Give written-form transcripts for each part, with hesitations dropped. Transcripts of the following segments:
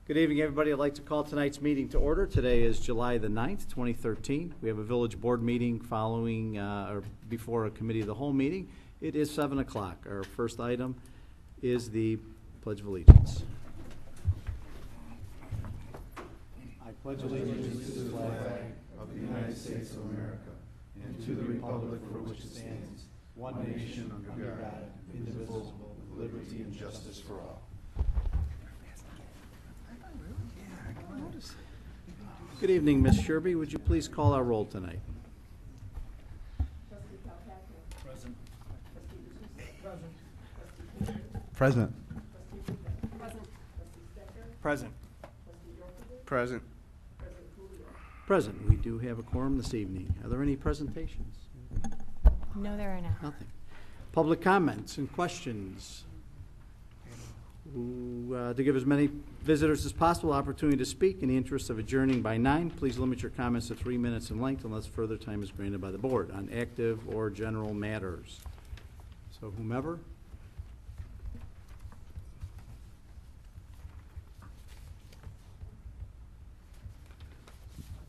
Good evening, everybody. I'd like to call tonight's meeting to order. Today is July the 9th, 2013. We have a village board meeting following or before a committee of the whole meeting. It is 7 o'clock. Our first item is the Pledge of Allegiance. I pledge allegiance to the flag of the United States of America and to the republic for which it stands, one nation under God, indivisible, with liberty and justice for all. Good evening, Ms. Sherby. Would you please call our roll tonight? Present. Present. Present. Present. Present. We do have a quorum this evening. Are there any presentations? No, there are not. Nothing. Public comments and questions. To give as many visitors as possible opportunity to speak in the interest of adjourning by 9, please limit your comments to 3 minutes in length unless further time is granted by the board on active or general matters. So whomever.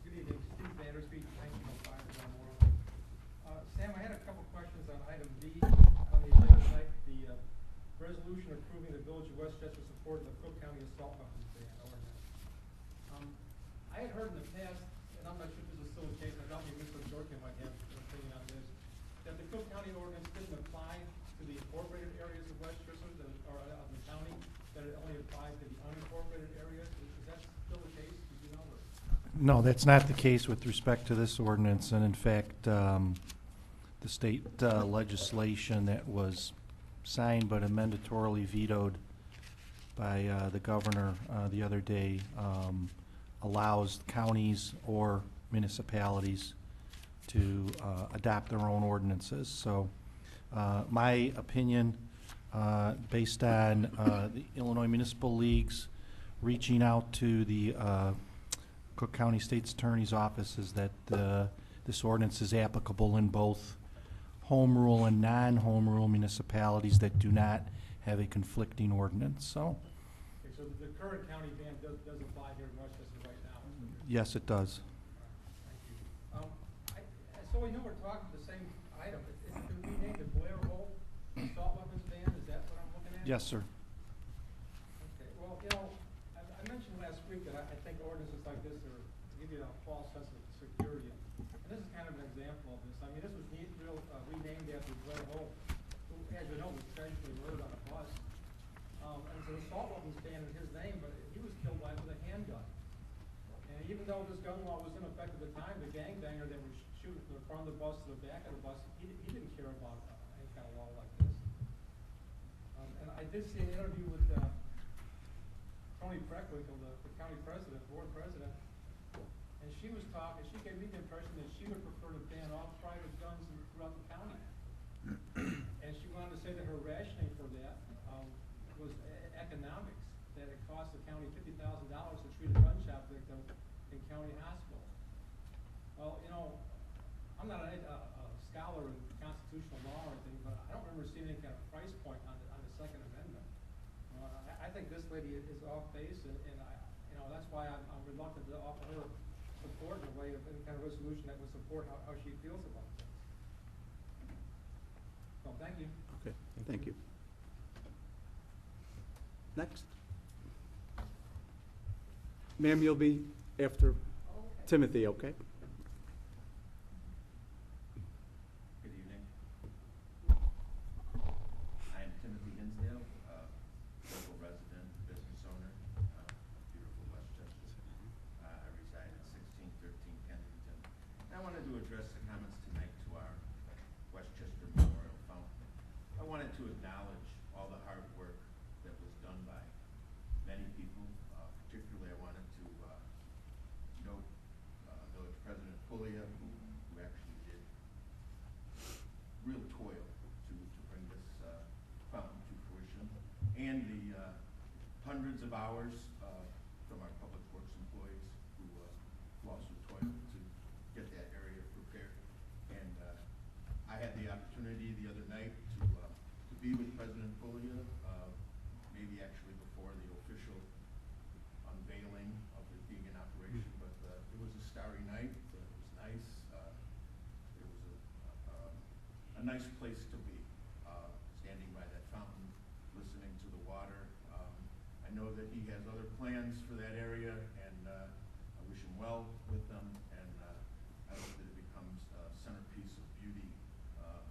Good evening, Steve Vanderspeak, 1905 John Moore. Sam, I had a couple questions on item B on the agenda tonight, the resolution approving the Village of Westchester support of the Cook County assault weapons ban ordinance. I had heard in the past, and I'm not sure if this is still the case, I thought maybe Mr. Dorkin might have an opinion on this, that the Cook County ordinance didn't apply to the incorporated areas of Westchester or of the county, that it only applied to the unincorporated areas. Is that still the case? Did you know? No, that's not the case with respect to this ordinance, and in fact, the state legislation that was signed but mandatorily vetoed by the governor the other day allows counties or municipalities to adopt their own ordinances. So my opinion, based on the Illinois Municipal League's reaching out to the Cook County State's Attorney's Office, is that this ordinance is applicable in both home rule and non-home rule municipalities that do not have a conflicting ordinance. So, Okay, so the current county ban does apply here in Westchester right now? yes, it does. Thank you. So we know we're talking the same item. It can we name the Blair Hole assault weapons ban? Is that what I'm looking at? Yes, sir. Okay, well, you know, I mentioned last week that I think ordinances like this are give you a false sense of security. And this is kind of an example of this. I mean, this was renamed after Blair Hole, who, as you know, was tragically murdered on a bus. And it's an assault weapons ban in his name, but he was killed with a handgun. And even though this gun law was in effect at the time, the gangbanger that was shooting from the front of the bus to the back of the bus, he didn't care about any kind of law like this. And I did see an interview with Tony Preckwinkle, the county president, board president, and she was talking, she gave me the impression that she would prefer to ban all private guns throughout the county. And she wanted to say that her rationing for that was economics, that it cost the county $50,000 to treat a gunshot victim in county hospital. Well, you know, I'm not a scholar in constitutional law or anything, but I don't remember seeing any kind of price point on the Second Amendment. I think this lady is off base, and that's why I'm reluctant to offer her support in a way of any kind of resolution that would support how she feels about things. So thank you. Okay, thank you. Next. Ma'am, you'll be after Timothy, okay? Good evening. I am Timothy Hinsdale, local resident, business owner, beautiful Westchester. I reside at 1613 Kensington. And I wanted to address the comments tonight to our Westchester Memorial Fountain. I wanted to acknowledge all the hard work that was done by many people. Particularly, I wanted to note Village President Puglia, who actually did real toil to bring this fountain to fruition, and the hundreds of hours from our public works employees who also toiled to get that area prepared. And I had the opportunity the other night to be with President Puglia, maybe actually before the official unveiling a nice place to be, standing by that fountain, listening to the water. I know that he has other plans for that area, and I wish him well with them, and I hope that it becomes a centerpiece of beauty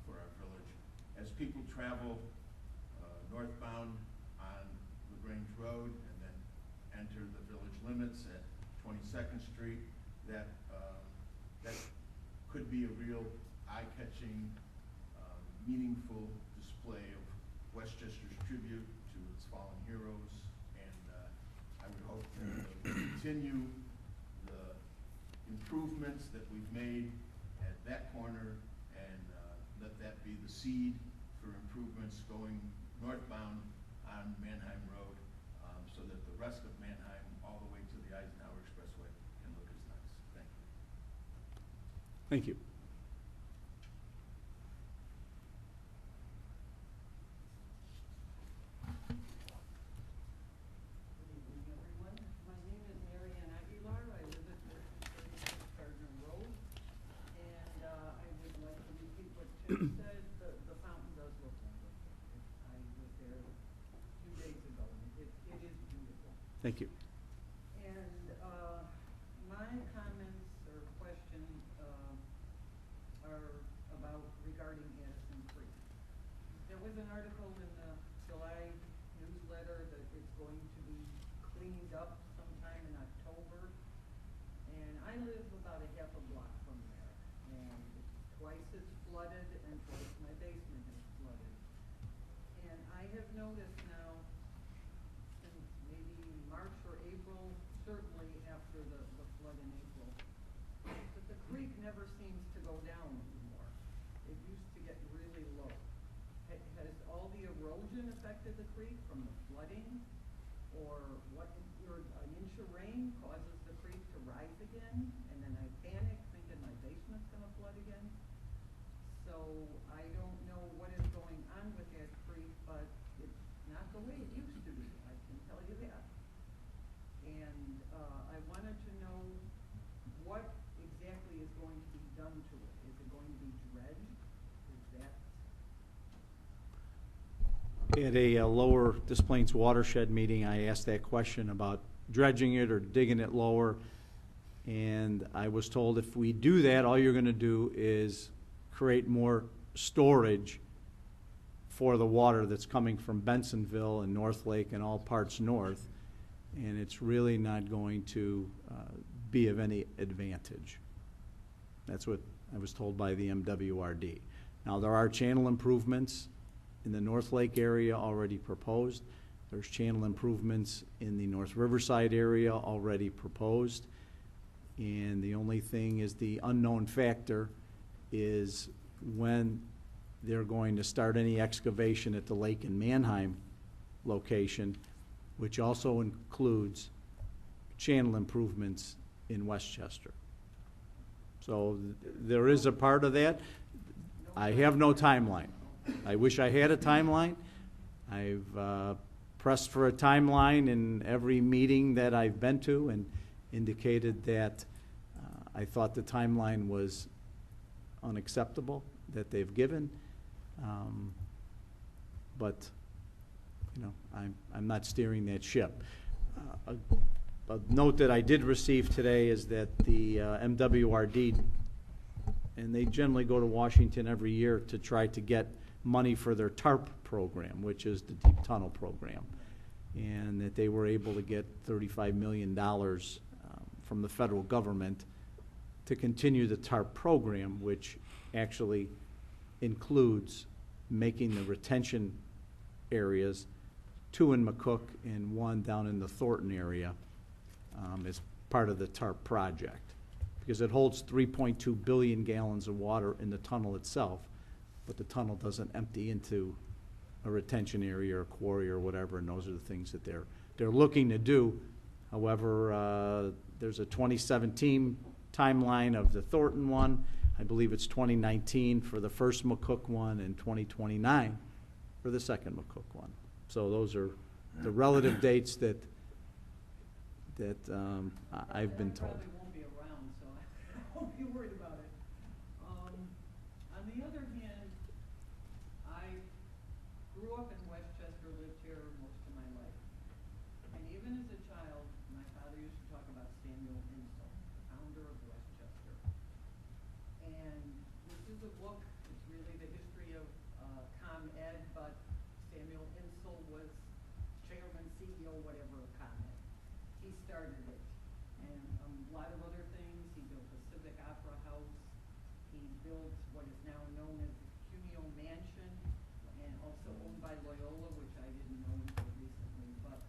for our village. As people travel northbound on LaGrange Road and then enter the village limits at 22nd Street, that could be a real eye-catching, meaningful display of Westchester's tribute to its fallen heroes, and I would hope that we'll continue the improvements that we've made at that corner, and let that be the seed for improvements going northbound on Manheim Road, so that the rest of Manheim, all the way to the Eisenhower Expressway, can look as nice. Thank you. Thank you. Good evening, everyone. My name is Mary Ann Aguilar. I live at 36 Gardner Road. And I would like to repeat what Tim said. The fountain does look wonderful. I was there 2 days ago. It is beautiful. Thank you. And my comments or questions are about regarding Addison Creek. There was an article in the July newsletter that it's going to be cleaned up sometime in October. And I live about a half a block from there. And twice it's flooded and twice my basement is flooded. And I have noticed now, since maybe March or April, certainly after the flood in April, that the creek never seems to go down anymore. It used to get really low. Has all the erosion affected the creek from the flooding? Or what, or an inch of rain causes the creek to rise again? And then I panic thinking my basement's gonna flood again? So I don't know what is going on with that creek, but it's not the way it used to be, I can tell you that. And I wanted to know what exactly is going to be done to it. Is it going to be dredged? Is that? At a lower Des Plaines watershed meeting, I asked that question about dredging it or digging it lower. And I was told if we do that, all you're going to do is create more storage for the water that's coming from Bensonville and North Lake and all parts north. And it's really not going to be of any advantage. That's what I was told by the MWRD. Now, there are channel improvements in the North Lake area already proposed. There's channel improvements in the North Riverside area already proposed. And the only thing is the unknown factor is when they're going to start any excavation at the Lake and Manheim location, which also includes channel improvements in Westchester. So there is a part of that. I have no timeline. I wish I had a timeline. I've pressed for a timeline in every meeting that I've been to and indicated that I thought the timeline was unacceptable that they've given. But, you know, I'm not steering that ship. A note that I did receive today is that the MWRD, and they generally go to Washington every year to try to get money for their TARP program, which is the Deep Tunnel Program, and that they were able to get $35 million from the federal government to continue the TARP program, which actually includes making the retention areas, 2 in McCook and 1 down in the Thornton area, as part of the TARP project, because it holds 3.2 billion gallons of water in the tunnel itself, but the tunnel doesn't empty into a retention area or a quarry or whatever, and those are the things that they're looking to do. However, there's a 2017 timeline of the Thornton one. I believe it's 2019 for the first McCook one and 2029 for the second McCook one. So those are the relative dates that I've been told. I probably won't be around, so I won't be worried about it. On the other hand, even as a child, my father used to talk about Samuel Insull, the founder of Westchester. And this is a book, it's really the history of ComEd, but Samuel Insull was chairman, CEO, whatever of ComEd. He started it. And a lot of other things. He built the Civic Opera House. He built what is now known as the Cuneo Mansion, and also owned by Loyola, which I didn't know until recently. But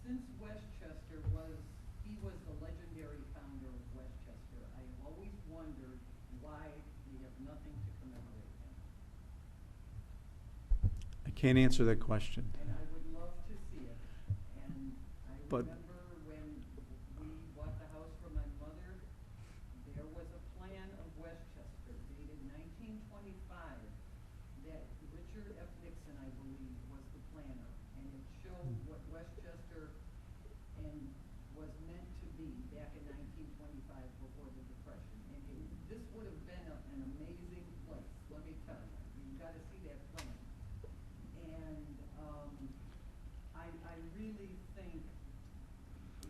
since Westchester he was the legendary founder of Westchester, I have always wondered why we have nothing to commemorate him. I can't answer that question. And I would love to see it. And I But- remember when we bought the house for my mother, there was a plan of Westchester dated 1925 that Richard F. Nixon, I believe, was the planner. And it showed what Westchester was meant to be back in 1925 before the Depression. And this would have been an amazing place, let me tell you. You've got to see that plan. And I really think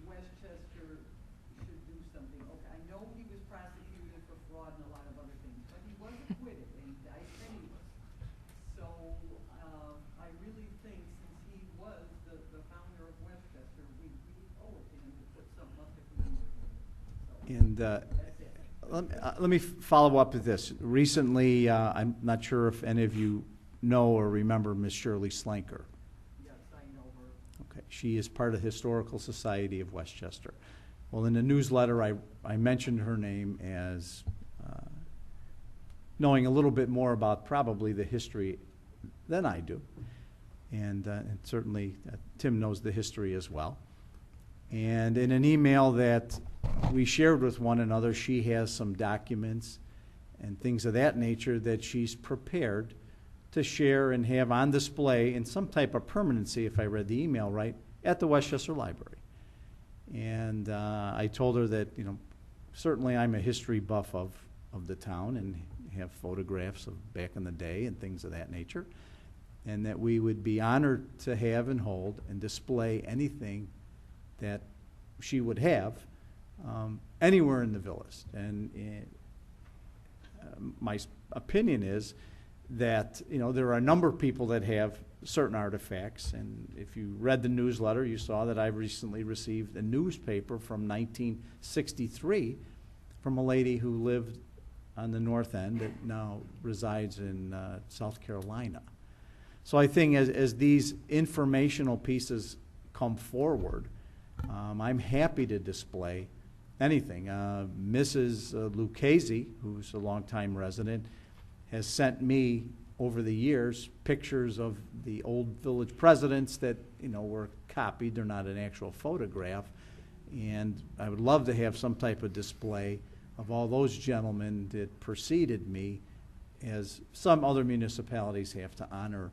Westchester should do something. Okay, I know he was prosecuted for fraud and a lot of other things, but he was acquitted and he died penniless. So I really think since he was the founder of Westchester, we owe it to him to put something up to commemorate him. So And that's it. let me follow up with this. Recently, I'm not sure if any of you know or remember Miss Shirley Slanker. Yes, I know her. Okay, she is part of the Historical Society of Westchester. Well, in the newsletter, I mentioned her name as knowing a little bit more about probably the history than I do. And certainly Tim knows the history as well. And in an email that we shared with one another, she has some documents and things of that nature that she's prepared to share and have on display in some type of permanency, if I read the email right, at the Westchester Library. And I told her that, certainly I'm a history buff of the town and have photographs of back in the day and things of that nature, and that we would be honored to have and hold and display anything that she would have anywhere in the village. And my opinion is that there are a number of people that have certain artifacts, and if you read the newsletter, you saw that I recently received a newspaper from 1963 from a lady who lived on the north end that now resides in South Carolina. So I think as these informational pieces come forward, I'm happy to display anything. Mrs. Lucchese, who's a longtime resident, has sent me over the years pictures of the old village presidents that were copied. They're not an actual photograph, and I would love to have some type of display of all those gentlemen that preceded me, as some other municipalities have to honor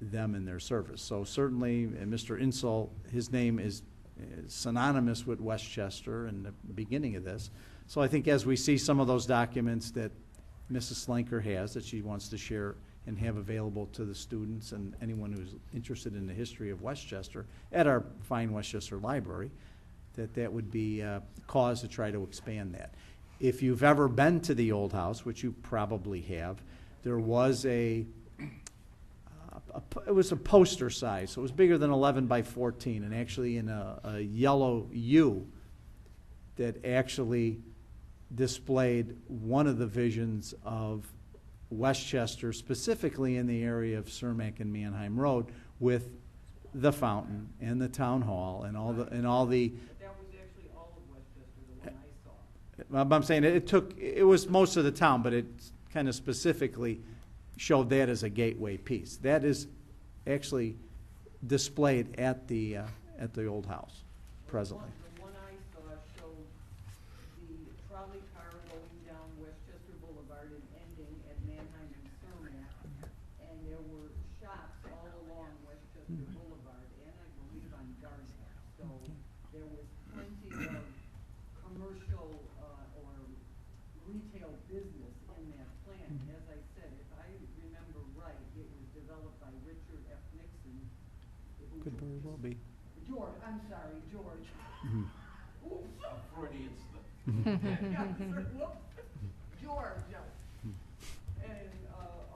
them in their service. So certainly, Mr. Insull, his name is synonymous with Westchester in the beginning of this. So I think as we see some of those documents that Mrs. Slanker has that she wants to share and have available to the students and anyone who's interested in the history of Westchester at our fine Westchester Library, that would be a cause to try to expand that. If you've ever been to the old house, which you probably have, there was it was a poster size, so it was bigger than 11 by 14, and actually in a yellow U that actually displayed one of the visions of Westchester, specifically in the area of Cermak and Manheim Road, with the fountain and the town hall and all the But that was actually all of Westchester, the one I saw. I'm saying it was most of the town, but it kind of specifically showed that as a gateway piece. That is actually displayed at the old house presently. The one I saw showed the trolley car going down Westchester Boulevard and ending at Manheim and Cermak, and there were shops all along Westchester Boulevard, and I believe on Gardner. So there was plenty of commercial or retail business in that plan. As I said, if I remember right, it was developed by Richard F. Nixon. Could very well be. George, I'm sorry, George. Mhm. Oops. Freudian slip. Yeah, whoops. George, no. And,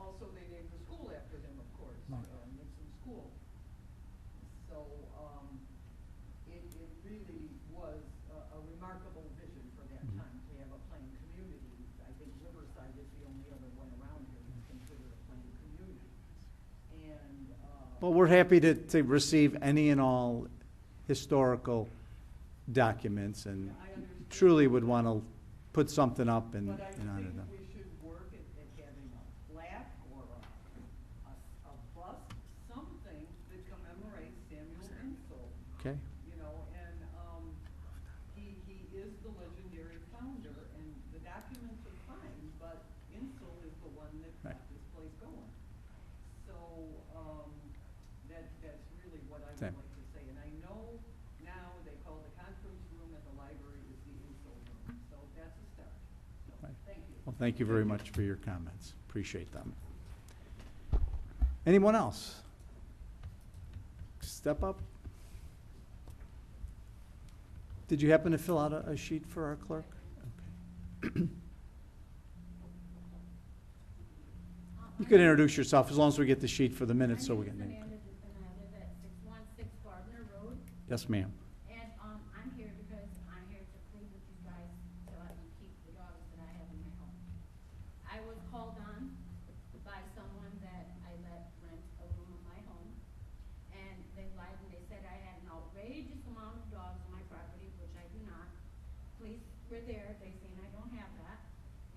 also they named the school after him, of course, Nixon School. So, it really was a remarkable vision for that time to have a planned community. I think Riverside is the only other one around here that's considered a planned community. And, Well, we're happy to receive any and all historical documents and I understand. truly would want to put something up and But I honor think them. we should work at having a plaque or a bust, something that commemorates Samuel Insull. Okay? You know, and, he is the legendary founder, and the documents are fine, but Insull is the one that got Right. this place going. So, that's really what I would Same. like to say, and I know now they call the conference room at the library is the Insull room, so that's a start. So, Right. thank you. Well, thank you very much for your comments. Appreciate them. Anyone else? Step up. Did you happen to fill out a sheet for our clerk? Okay. You could introduce yourself as long as we get the sheet for the minutes so we can. My name is Amanda Dupin. I live at 616 Gardner Road. Yes, ma'am. And I'm here because I'm here to plead with you guys so I can keep the dogs that I have in my home. I was called on by someone that I let rent a room in my home, and they lied and they said I had an outrageous amount of dogs on my property, which I do not. Police were there, they seen I don't have that,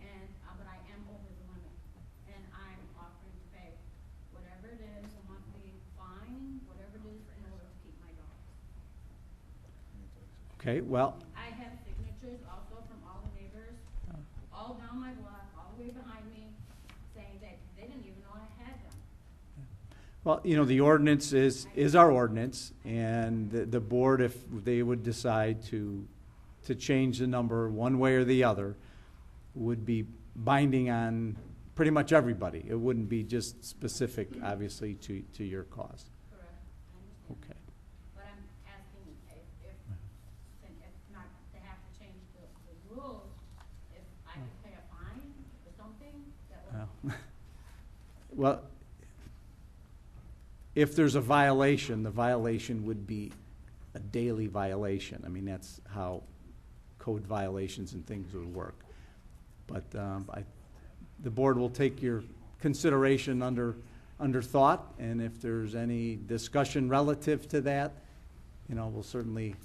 and, but I am over the limit. And I'm offering to pay whatever it is, a monthly fine, whatever it is, in order to keep my dogs. Okay, well, I have signatures also from all the neighbors, all down my block, all the way behind me, saying that they didn't even know I had them. well, you know, the ordinance is our ordinance, and the board, if they would decide to change the number one way or the other, would be binding on pretty much everybody. It wouldn't be just specific, obviously, to your cause. Correct, I understand. Okay. But I'm asking if not to have to change the rules, if I could pay a fine or something, that would. Well, if there's a violation, the violation would be a daily violation. I mean, that's how code violations and things would work. But the board will take your consideration under thought, and if there's any discussion relative to that, you know, we'll certainly,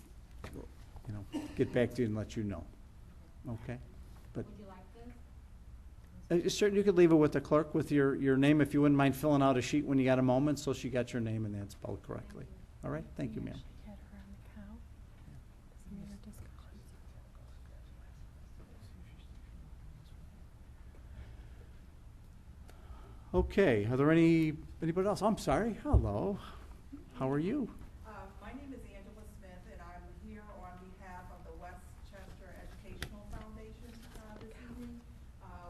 you know, get back to you and let you know. Okay? But Would you like this? certainly, you could leave it with the clerk with your name, if you wouldn't mind filling out a sheet when you got a moment, so she got your name and that's spelled correctly. All right? Thank you, ma'am. Had her on the cow. Some of your discussions. Okay, are there anybody else? I'm sorry, hello. How are you? My name is Angela Smith, and I'm here on behalf of the Westchester Educational Foundation this evening.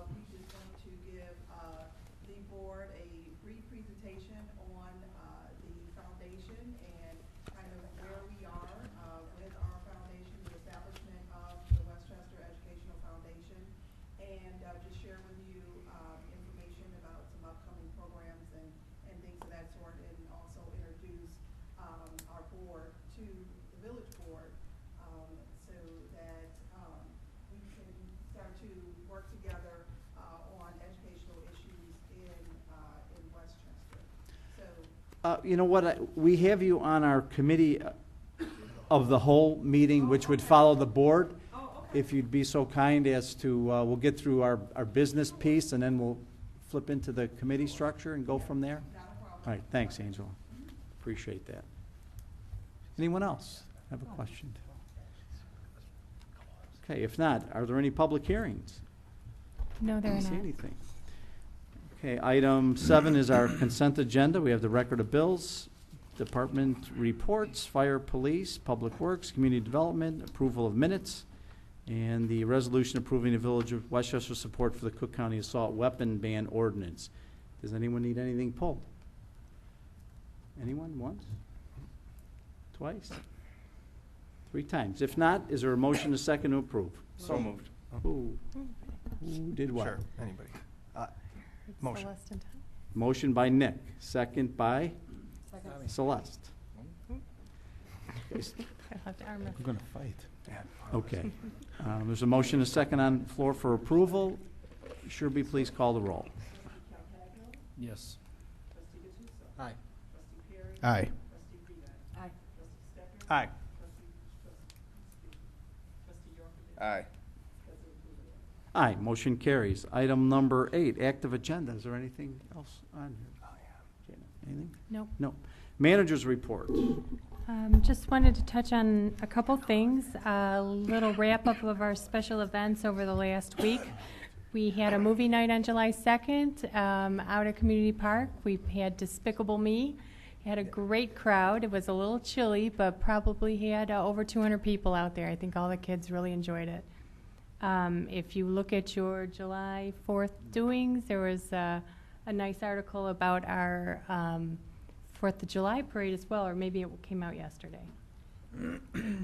We just want to give the board a brief presentation on the foundation and kind of where we are with our foundation, the establishment of the Westchester Educational Foundation, and just share with you information about some upcoming programs and things of that sort, and also introduce our board to the village board, so that we can start to work together on educational issues in Westchester. So You know what, we have you on our committee of the whole meeting, which would follow the board. If you'd be so kind as to, we'll get through our business piece, and then we'll flip into the committee structure and go from there. All right, thanks, Angela. Appreciate that. Anyone else have a question? Okay, if not, are there any public hearings? No, there I are don't see not. anything. Okay, item 7 is our consent agenda. We have the record of bills, department reports, fire, police, public works, community development, approval of minutes, and the resolution approving the Village of Westchester support for the Cook County Assault Weapon Ban Ordinance. Does anyone need anything pulled? Anyone? Once? Twice? 3 times. If not, is there a motion to second to approve? So moved. Who did what? Sure, anybody. Heard Motion. Celeste and Tom. Motion by Nick, second by Celeste. I left arm wrestle. going to fight. Okay. There's a motion, a second on the floor for approval. Sherby, please call the roll. Yes. Trustee Gattuso. Aye. Trustee Perry. Aye. Trustee Rita. Aye. Trustee Stecker. Aye. Trustee York. Aye. President Hughes. Aye, motion carries. Item number 8, active agenda. Is there anything else on here? Janet, anything? Nope. No. Managers report. Just wanted to touch on a couple things. A little wrap-up of our special events over the last week. We had a movie night on July 2nd out at Community Park. We had Despicable Me. Had a great crowd. It was a little chilly, but probably had over 200 people out there. I think all the kids really enjoyed it. If you look at your July 4th doings, there was a nice article about our 4th of July parade as well, or maybe it came out yesterday.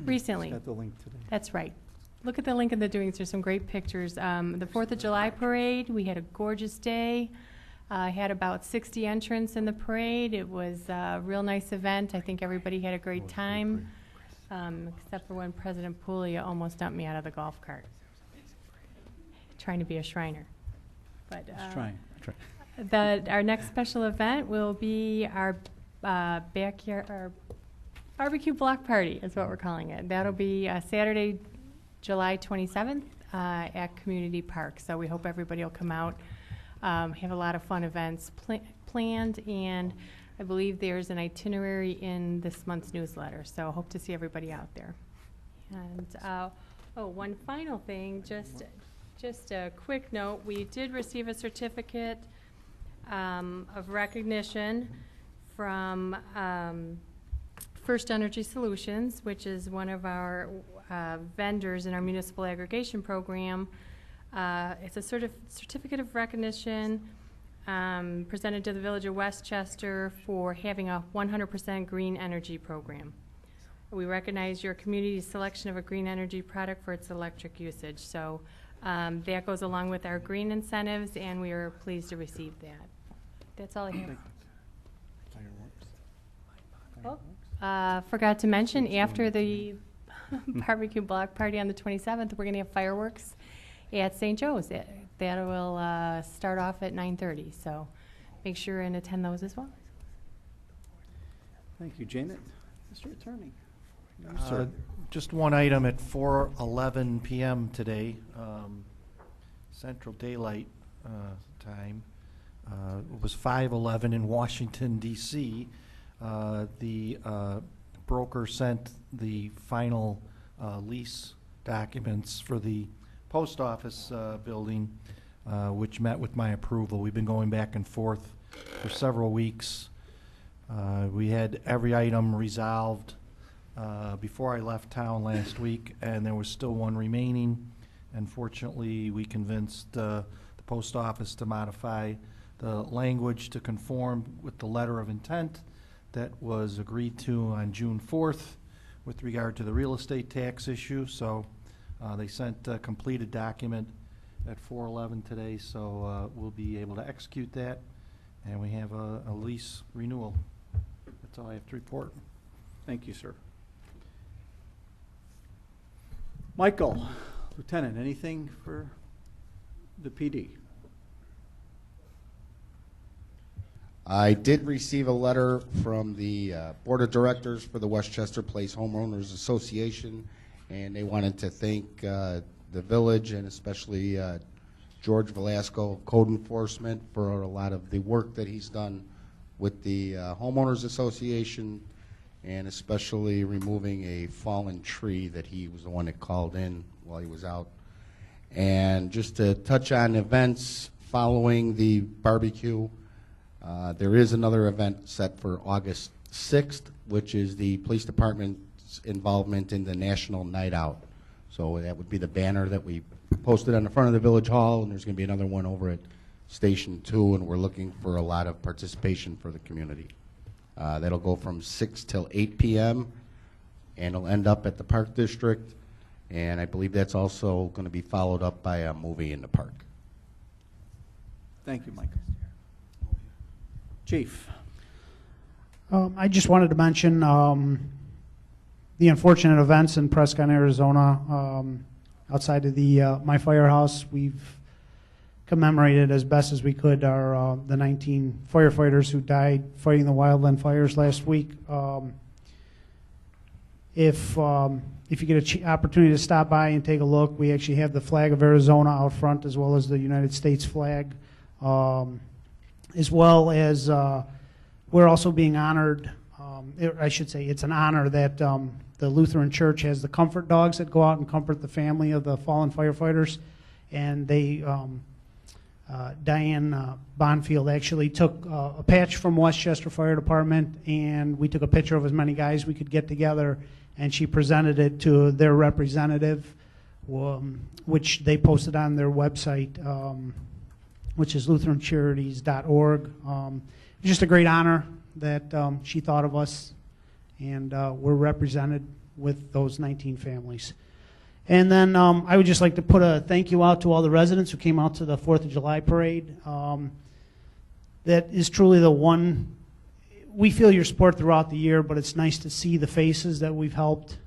Recently. Got the link today. That's right. Look at the link in the doings. There's some great pictures. The 4th of July parade, we had a gorgeous day. Had about 60 entrants in the parade. It was a real nice event. I think everybody had a great time, except for when President Puglia almost dumped me out of the golf cart, trying to be a Shriner. But Let's try. our next special event will be our backyard, our barbecue block party is what we're calling it. That'll be Saturday, July 27th at Community Park. So we hope everybody will come out, have a lot of fun events planned, and I believe there's an itinerary in this month's newsletter. So hope to see everybody out there. And one final thing, just a quick note. We did receive a certificate of recognition from First Energy Solutions, which is one of our vendors in our municipal aggregation program. It's a certificate of recognition presented to the Village of Westchester for having a 100% green energy program. We recognize your community's selection of a green energy product for its electric usage. So that goes along with our green incentives, and we are pleased to receive that. That's all I have. Forgot to mention, after the barbecue block party on the 27th, we're going to have fireworks at St. Joe's. That will start off at 9:30, so make sure and attend those as well. Thank you, Janet. Mr. Attorney. Just one item at 4:11 p.m. today, Central Daylight time. It was 5:11 in Washington, D.C. The broker sent the final lease documents for the post office building, which met with my approval. We've been going back and forth for several weeks. We had every item resolved before I left town last week, and there was still one remaining. Unfortunately, we convinced the post office to modify the language to conform with the letter of intent that was agreed to on June 4th with regard to the real estate tax issue. So they sent a completed document at 4:11 today, so we'll be able to execute that, and we have a lease renewal. That's all I have to report. Thank you, sir. Michael, Lieutenant, anything for the PD? I did receive a letter from the Board of Directors for the Westchester Place Homeowners Association, and they wanted to thank the village and especially George Velasco of Code Enforcement for a lot of the work that he's done with the Homeowners Association, and especially removing a fallen tree that he was the one that called in while he was out. And just to touch on events following the barbecue, there is another event set for August 6th, which is the police department's involvement in the National Night Out. So that would be the banner that we posted on the front of the Village Hall, and there's going to be another one over at Station 2, and we're looking for a lot of participation for the community. That'll go from 6 till 8 p.m. and it'll end up at the Park District, and I believe that's also going to be followed up by a movie in the park. Thank you, Mike. Chief? I just wanted to mention the unfortunate events in Prescott, Arizona. Outside of the my firehouse, we've commemorated as best as we could our the 19 firefighters who died fighting the wildland fires last week. If you get an opportunity to stop by and take a look, we actually have the flag of Arizona out front as well as the United States flag, as well as we're also being honored. I should say it's an honor that the Lutheran Church has the comfort dogs that go out and comfort the family of the fallen firefighters, and they Diane Bonfield actually took a patch from Westchester Fire Department, and we took a picture of as many guys we could get together, and she presented it to their representative, which they posted on their website, which is lutherancharities.org. Just a great honor that she thought of us, and we're represented with those 19 families. And then I would just like to put a thank you out to all the residents who came out to the 4th of July parade. That is truly the one, we feel your support throughout the year, but it's nice to see the faces that we've helped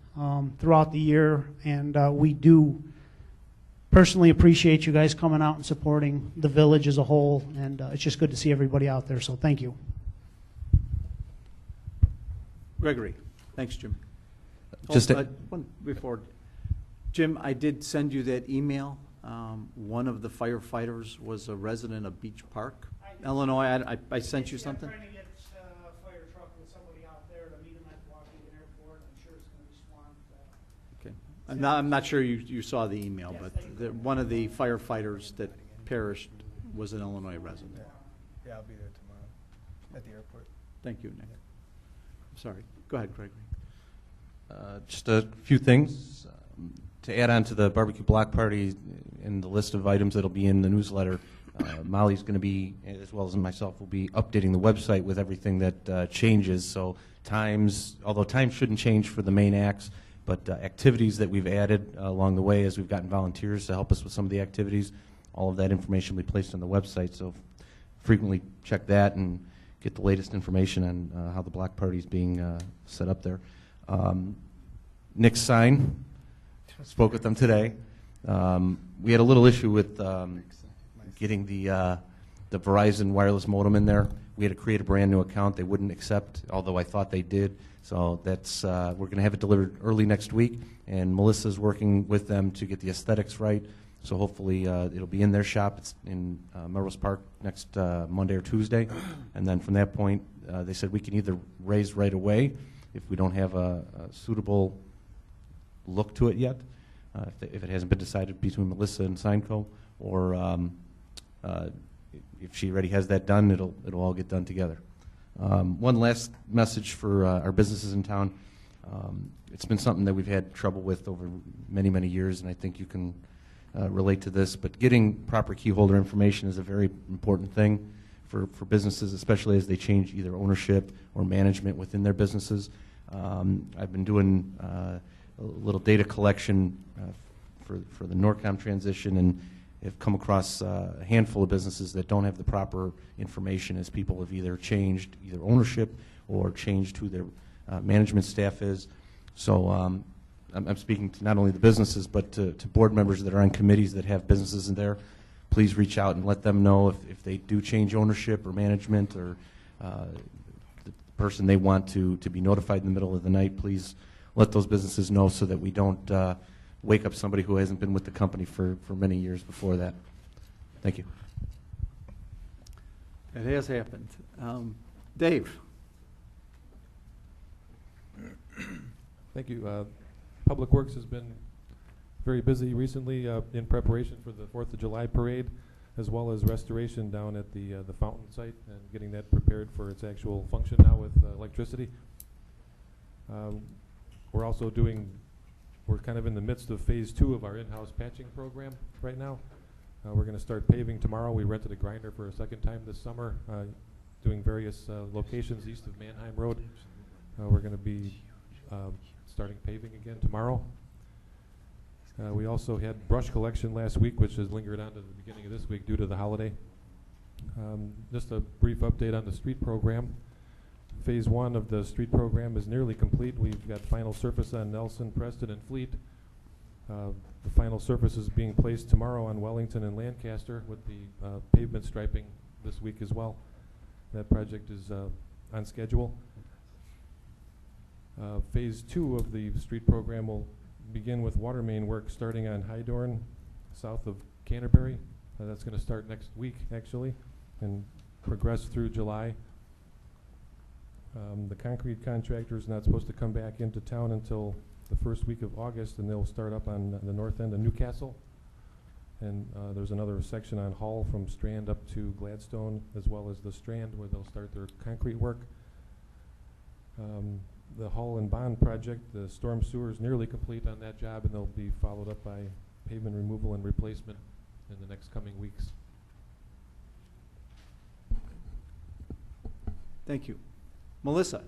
throughout the year, and we do personally appreciate you guys coming out and supporting the village as a whole, and it's just good to see everybody out there, so thank you. Gregory? Thanks, Jim. Just one before. Jim, I did send you that email. One of the firefighters was a resident of Beach Park, Illinois. I sent you something? I'm trying to get a fire truck with somebody out there to meet him at Washington Airport. I'm sure it's going to be swamped. Okay. I'm not sure you saw the email, but one of the firefighters that perished was an Illinois resident. Yeah, I'll be there tomorrow at the airport. Thank you, Nick. Sorry. Go ahead, Gregory. Just a few things to add on to the barbecue block party and the list of items that'll be in the newsletter. Molly's going to be, as well as myself, will be updating the website with everything that changes. So times, although times shouldn't change for the main acts, but activities that we've added along the way as we've gotten volunteers to help us with some of the activities, all of that information will be placed on the website. So frequently check that and get the latest information on how the block party is being set up there. Nick's sign, spoke with them today. We had a little issue with getting the Verizon wireless modem in there. We had to create a brand new account. They wouldn't accept, although I thought they did. So that's we're going to have it delivered early next week, and Melissa's working with them to get the aesthetics right. So hopefully it'll be in their shop. It's in Melrose Park next Monday or Tuesday. And then from that point, they said we can either raise right away if we don't have a suitable look to it yet, if it hasn't been decided between Melissa and Signco, or if she already has that done, it'll all get done together. One last message for our businesses in town. It's been something that we've had trouble with over many, many years, and I think you can relate to this, but getting proper key holder information is a very important thing for businesses, especially as they change either ownership or management within their businesses. I've been doing a little data collection for the Norcom transition, and have come across a handful of businesses that don't have the proper information as people have either changed either ownership or changed who their management staff is. So I'm speaking to not only the businesses, but to board members that are on committees that have businesses in there. Please reach out and let them know if they do change ownership or management, or the person they want to be notified in the middle of the night. Please let those businesses know so that we don't wake up somebody who hasn't been with the company for many years before that. Thank you. It has happened. Dave? Thank you. Public Works has been very busy recently in preparation for the 4th of July parade, as well as restoration down at the fountain site and getting that prepared for its actual function now with electricity. We're also we're kind of in the midst of phase 2 of our in-house patching program right now. We're going to start paving tomorrow. We rented a grinder for a second time this summer, doing various locations east of Mannheim Road. We're going to be starting paving again tomorrow. We also had brush collection last week, which has lingered on to the beginning of this week due to the holiday. Just a brief update on the street program. Phase 1 of the street program is nearly complete. We've got final surface on Nelson, Preston, and Fleet. The final surface is being placed tomorrow on Wellington and Lancaster with the pavement striping this week as well. That project is on schedule. Phase 2 of the street program will begin with water main work starting on Hydorn, south of Canterbury. That's going to start next week, actually, and progress through July. The concrete contractor is not supposed to come back into town until the first week of August, and they'll start up on the north end of Newcastle. And there's another section on Hull from Strand up to Gladstone, as well as the Strand, where they'll start their concrete work. The Hull and Bond project, the storm sewer is nearly complete on that job, and they'll be followed up by pavement removal and replacement in the next coming weeks. Thank you. Melissa?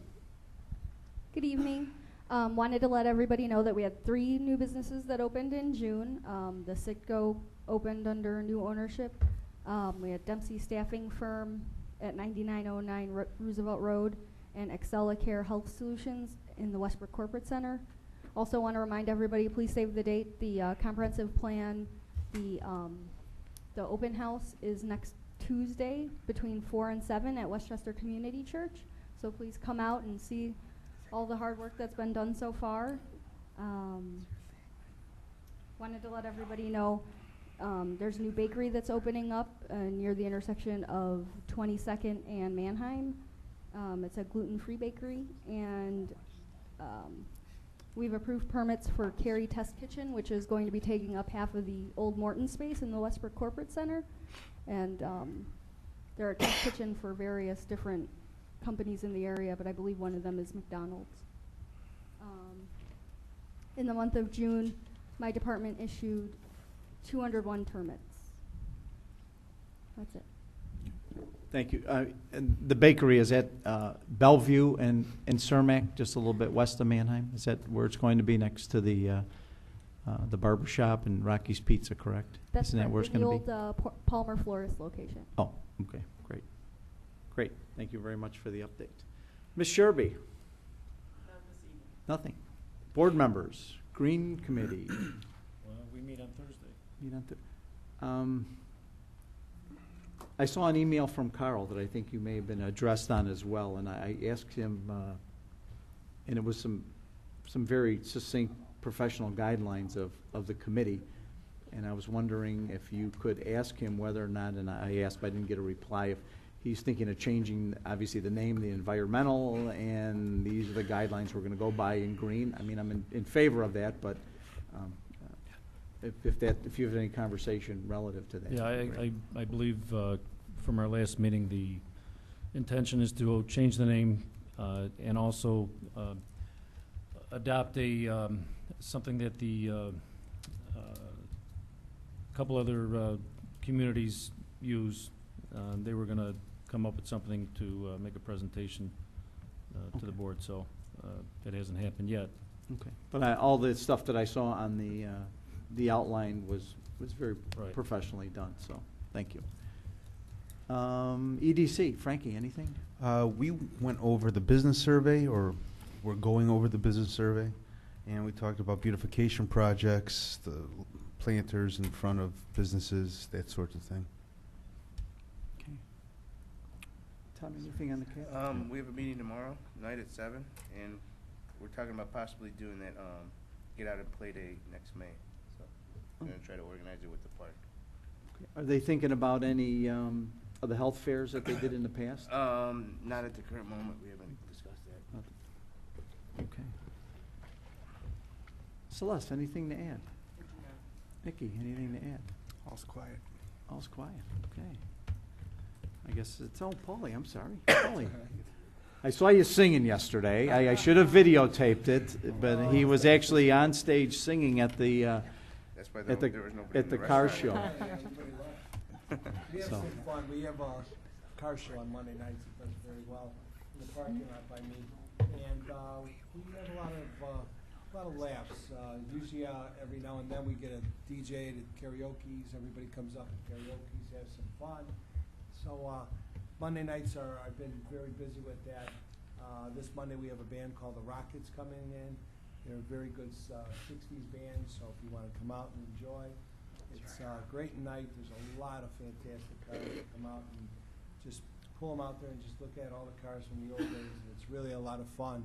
Good evening. Wanted to let everybody know that we had 3 new businesses that opened in June. The Citgo opened under new ownership. We had Dempsey Staffing Firm at 9909 Roosevelt Road and Excella Care Health Solutions in the Westbrook Corporate Center. Also want to remind everybody, please save the date. The comprehensive plan, the open house is next Tuesday between 4 and 7 at Westchester Community Church. So please come out and see all the hard work that's been done so far. Wanted to let everybody know there's a new bakery that's opening up near the intersection of 22nd and Manheim. It's a gluten-free bakery, and we've approved permits for Carey Test Kitchen, which is going to be taking up half of the old Morton space in the Westbrook Corporate Center. And they're a test kitchen for various different companies in the area, but I believe one of them is McDonald's. In the month of June, my department issued 201 permits. That's it. Thank you. And the bakery is at Bellevue and Cermak, just a little bit west of Manheim. Is that where it's going to be, next to the barber shop and Rocky's Pizza, correct? That's Isn't that where it's the going to be? old Palmer Florist location. Oh, okay, great. Great. Thank you very much for the update. Ms. Sherby? Nothing. Board members, Green Committee. Well, we meet on Thursday. Meet on I saw an email from Carl that I think you may have been addressed on as well, and I asked him, and it was some very succinct professional guidelines of the committee, and I was wondering if you could ask him whether or not, and I asked but I didn't get a reply, if he's thinking of changing, obviously, the name, the environmental, and these are the guidelines we're going to go by in green. I mean, I'm in favor of that, but if you have any conversation relative to that. Yeah, I believe from our last meeting, the intention is to change the name and also adopt something that the couple other communities use. They were going to come up with something to make a presentation to the board, so that hasn't happened yet. Okay. But all the stuff that I saw on the outline was very professionally done, so thank you. EDC, Frankie, anything? We went over the business survey, or we're going over the business survey, and we talked about beautification projects, the planters in front of businesses, that sort of thing. Okay. Tom, anything on the cap? We have a meeting tomorrow night at 7, and we're talking about possibly doing that get out and play day next May. So we're going to try to organize it with the park. Okay. Are they thinking about any of the health fairs that they did in the past? Not at the current moment. We haven't discussed that. Okay. Celeste, anything to add? Nikki, anything to add? All's quiet. All's quiet. Okay. I guess it's Paulie. I'm sorry, Paulie. I saw you singing yesterday. I should have videotaped it, but he was actually on stage singing at the That's why there was nobody in the car restaurant. show. We have So. some fun. We have a car show on Monday nights. It does very well in the parking lot by me. And we have a lot of laughs. Usually every now and then we get a DJ that karaoke's. Everybody comes up and karaoke's, has some fun. So Monday nights I've been very busy with that. This Monday we have a band called the Rockets coming in. They're a very good 60s band, so if you want to come out and enjoy, it's a great night. There's a lot of fantastic cars that come out, and just pull them out there and just look at all the cars from the old days, and it's really a lot of fun.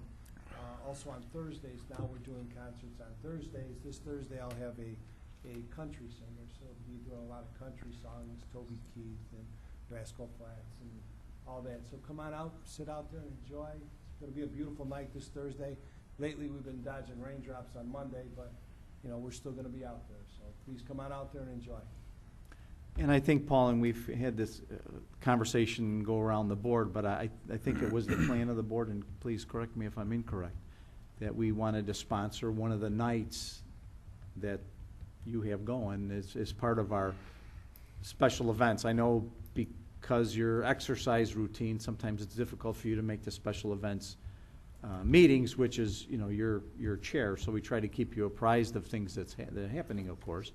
Also on Thursdays, now we're doing concerts on Thursdays. This Thursday I'll have a country singer, so we'll be doing a lot of country songs, Toby Keith and Rascal Flatts and all that. So come on out, sit out there and enjoy. It's going to be a beautiful night this Thursday. Lately we've been dodging raindrops on Monday, but you know, we're still going to be out there. So please come on out there and enjoy. And I think, Paul, and we've had this conversation go around the board, but I think it was the plan of the board, and please correct me if I'm incorrect, that we wanted to sponsor one of the nights that you have going as part of our special events. I know because your exercise routine, sometimes it's difficult for you to make the special events meetings, which is, you know, your chair, so we try to keep you apprised of things that are happening, of course.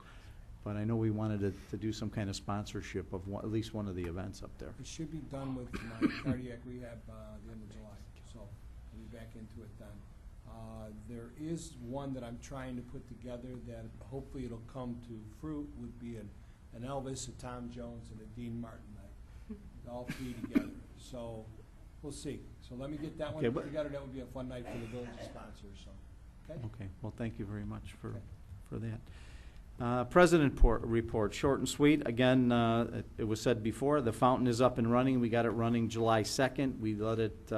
But I know we wanted to do some kind of sponsorship of at least one of the events up there. It should be done with my cardiac rehab the end of July, so I'll be back into it then. There is one that I'm trying to put together that hopefully it'll come to fruit, would be an Elvis, a Tom Jones, and a Dean Martin night, all three together. So we'll see. So let me get that one put together. That would be a fun night for the village sponsors. So, okay. Okay. Well, thank you very much for that. President report, short and sweet. Again, it was said before, the fountain is up and running. We got it running July 2nd. We let it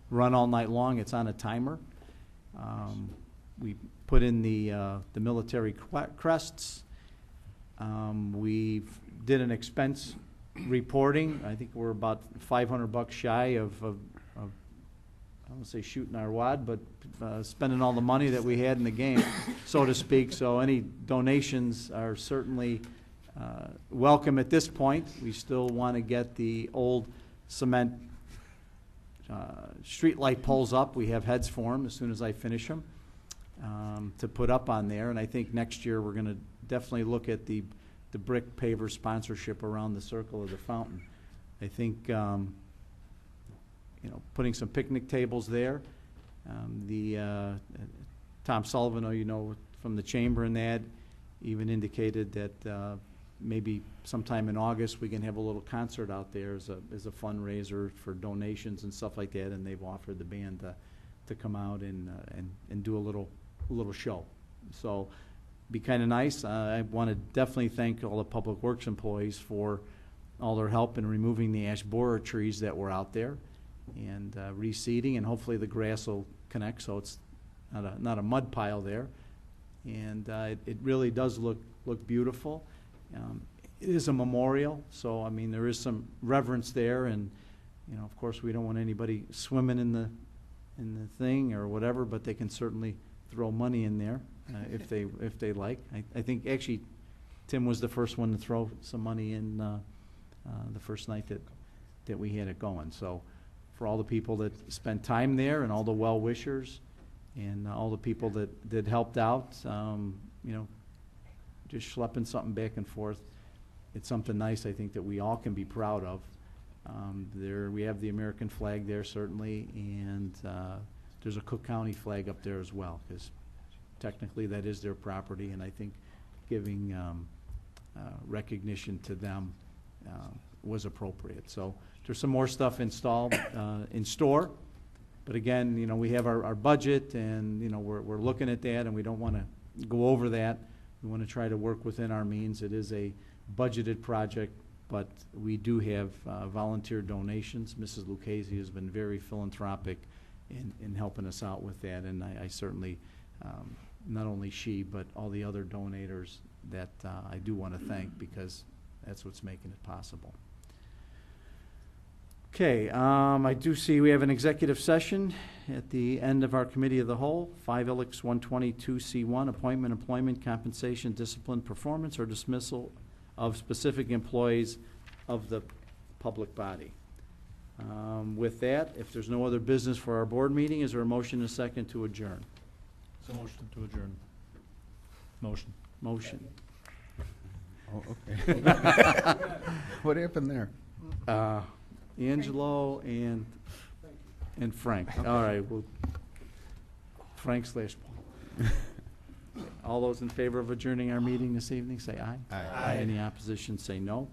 run all night long. It's on a timer. We put in the military crests. We did an expense reporting. I think we're about $500 shy of I don't say shooting our wad, but spending all the money that we had in the game, so to speak. So any donations are certainly welcome at this point. We still want to get the old cement street light poles up. We have heads for them as soon as I finish them to put up on there. And I think next year we're going to definitely look at the brick paver sponsorship around the circle of the fountain. I think you know, putting some picnic tables there. Tom Sullivan, you know, from the chamber and that, even indicated that maybe sometime in August we can have a little concert out there as a fundraiser for donations and stuff like that. And they've offered the band to come out and do a little show. So be kind of nice. I want to definitely thank all the Public Works employees for all their help in removing the ash borer trees that were out there and reseeding, and hopefully the grass will connect so it's not a mud pile there. And it really does look beautiful. It is a memorial, so I mean there is some reverence there, and you know, of course we don't want anybody swimming in the thing or whatever, but they can certainly throw money in there if they like. I think actually Tim was the first one to throw some money in the first night that we had it going. So for all the people that spent time there and all the well-wishers and all the people that helped out, you know, just schlepping something back and forth, it's something nice, I think, that we all can be proud of. There we have the American flag there, certainly, and there's a Cook County flag up there as well, because technically that is their property, and I think giving recognition to them was appropriate. So there's some more stuff installed in store, but again, you know, we have our budget, and you know, we're looking at that, and we don't want to go over that. We want to try to work within our means. It is a budgeted project, but we do have volunteer donations. Mrs. Lucchese has been very philanthropic in helping us out with that, and I certainly, not only she, but all the other donators that I do want to thank, because that's what's making it possible. Okay, I do see we have an executive session at the end of our committee of the whole, 5 Ilix 122C1, appointment, employment, compensation, discipline, performance, or dismissal of specific employees of the public body. With that, if there's no other business for our board meeting, is there a motion and a second to adjourn? So motion to adjourn. Motion. Motion. Oh, okay. What happened there? Angelo and Frank. All right, well, Frank slash Paul. All those in favor of adjourning our meeting this evening, say aye. Aye. Any opposition, say no.